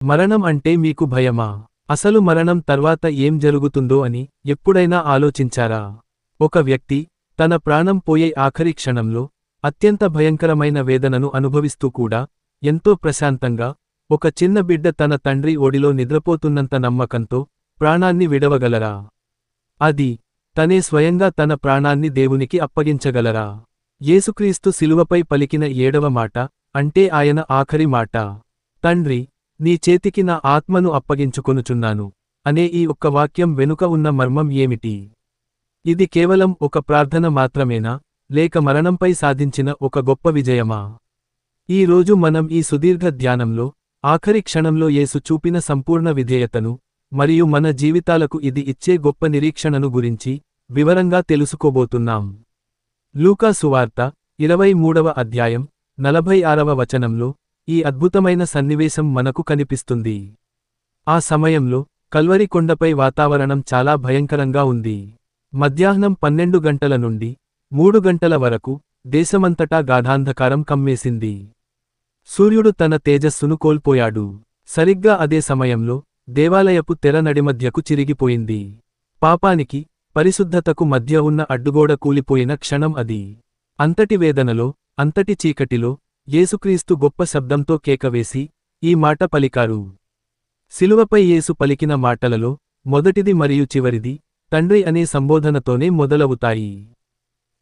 మరణం అంటే మీకు భయమా? అసలు మరణం తర్వాత ఏం జరుగుతుందో అని ఎప్పుడైనా ఆలోచించారా? ఒక వ్యక్తి తన ప్రాణం పోయే ఆఖరి క్షణంలో అత్యంత భయంకరమైన వేదనను అనుభవిస్తూ కూడా ఎంతో ప్రశాంతంగా ఒక చిన్న బిడ్డ తన తండ్రి ఒడిలో నిద్రపోతున్నంత నమ్మకంతో ప్రాణాన్ని విడవగలరా? అది తనే స్వయంగా తన ప్రాణాన్ని దేవునికి అప్పగించగలరా? యేసుక్రీస్తు శిలువపై పలికిన 7వ మాట అంటే ఆయన ఆఖరి మాట, తండ్రి నీ చేతికి నా ఆత్మను అప్పగించుకొనుచున్నాను అనే ఈ ఒక్క వాక్యం వెనుక ఉన్న మర్మం ఏమిటి? ఇది కేవలం ఒక ప్రార్థన మాత్రమేనా, లేక మరణంపై సాధించిన ఒక గొప్ప విజయమా? ఈ రోజు మనం ఈ సుదీర్ఘ ధ్యానంలో ఆఖరి క్షణంలో యేసు చూపిన సంపూర్ణ విధేయతను మరియు మన జీవితాలకు ఇది ఇచ్చే గొప్ప నిరీక్షణను గురించి వివరంగా తెలుసుకోబోతున్నాం. లూకా సువార్త 23వ అధ్యాయం 46వ వచనంలో ఈ అద్భుతమైన సన్నివేశం మనకు కనిపిస్తుంది. ఆ సమయంలో కల్వరి కొండపై వాతావరణం చాలా భయంకరంగా ఉంది. మధ్యాహ్నం 12 గంటల నుండి 3 గంటల వరకు దేశమంతటా గాఢాంధకారం కమ్మేసింది. సూర్యుడు తన తేజస్సును కోల్పోయాడు. సరిగ్గా అదే సమయంలో దేవాలయపు తెర నడిమధ్యకు చిరిగిపోయింది. పాపానికి పరిశుద్ధతకు మధ్య ఉన్న అడ్డుగోడ కూలిపోయిన క్షణం అది. అంతటి వేదనలో, అంతటి చీకటిలో యేసుక్రీస్తు గొప్ప శబ్దంతో కేకవేసి ఈ మాట పలికారు. శిలువపై యేసు పలికిన మాటలలో మొదటిది మరియు చివరిది తండ్రి అనే సంబోధనతోనే మొదలవుతాయి.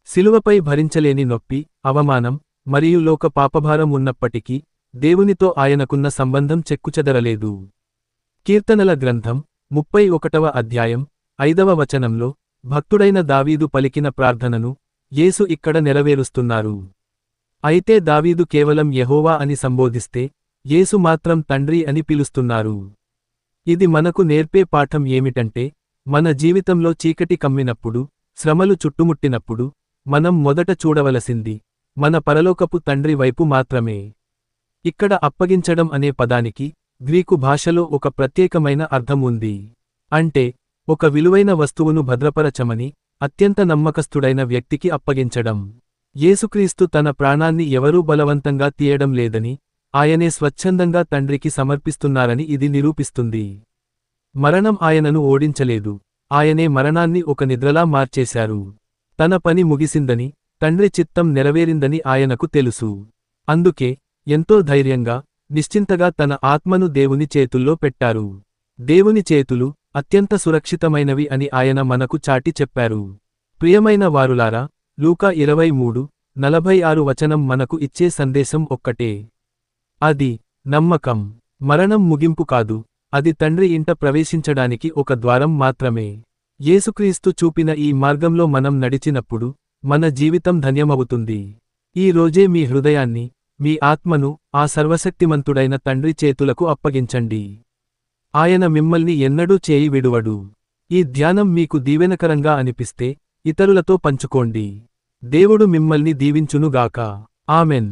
శిలువపై భరించలేని నొప్పి, అవమానం మరియు లోక పాపభారం ఉన్నప్పటికీ దేవునితో ఆయనకున్న సంబంధం చెక్కుచెదరలేదు. కీర్తనల గ్రంథం 31వ అధ్యాయం 5వ వచనంలో భక్తుడైన దావీదు పలికిన ప్రార్థనను యేసు ఇక్కడ నెరవేరుస్తున్నారు. అయితే దావీదు కేవలం యెహోవా అని సంబోధిస్తే యేసు మాత్రం తండ్రి అని పిలుస్తున్నారు. ఇది మనకు నేర్పే పాఠం ఏమిటంటే, మన జీవితంలో చీకటి కమ్మినప్పుడు, శ్రమలు చుట్టుముట్టినప్పుడు మనం మొదట చూడవలసింది మన పరలోకపు తండ్రి వైపు మాత్రమే. ఇక్కడ అప్పగించడం అనే పదానికి గ్రీకు భాషలో ఒక ప్రత్యేకమైన అర్థం ఉంది. అంటే ఒక విలువైన వస్తువును భద్రపరచమని అత్యంత నమ్మకస్తుడైన వ్యక్తికి అప్పగించడం. యేసుక్రీస్తు తన ప్రాణాన్ని ఎవరూ బలవంతంగా తీయడం లేదని, ఆయనే స్వచ్ఛందంగా తండ్రికి సమర్పిస్తున్నారని ఇది నిరూపిస్తుంది. మరణం ఆయనను ఓడించలేదు, ఆయనే మరణాన్ని ఒక నిద్రలా మార్చేశారు. తన పని ముగిసిందని, తండ్రి చిత్తం నెరవేరిందని ఆయనకు తెలుసు. అందుకే ఎంతో ధైర్యంగా, నిశ్చింతగా తన ఆత్మను దేవుని చేతుల్లో పెట్టారు. దేవుని చేతులు అత్యంత సురక్షితమైనవి అని ఆయన మనకు చాటి చెప్పారు. ప్రియమైన వారులారా, లూకా 23:46 వచనం మనకు ఇచ్చే సందేశం ఒక్కటే. అది నమ్మకం. మరణం ముగింపు కాదు, అది తండ్రి ఇంట ప్రవేశించడానికి ఒక ద్వారం మాత్రమే. యేసుక్రీస్తు చూపిన ఈ మార్గంలో మనం నడిచినప్పుడు మన జీవితం ధన్యమవుతుంది. ఈ రోజే మీ హృదయాన్ని, మీ ఆత్మను ఆ సర్వశక్తిమంతుడైన తండ్రి చేతులకు అప్పగించండి. ఆయన మిమ్మల్ని ఎన్నడూ చేయి విడువడు. ఈ ధ్యానం మీకు దీవెనకరంగా అనిపిస్తే ఇతరులతో పంచుకోండి. దేవుడు మిమ్మల్ని దీవించునుగాక. ఆమెన్.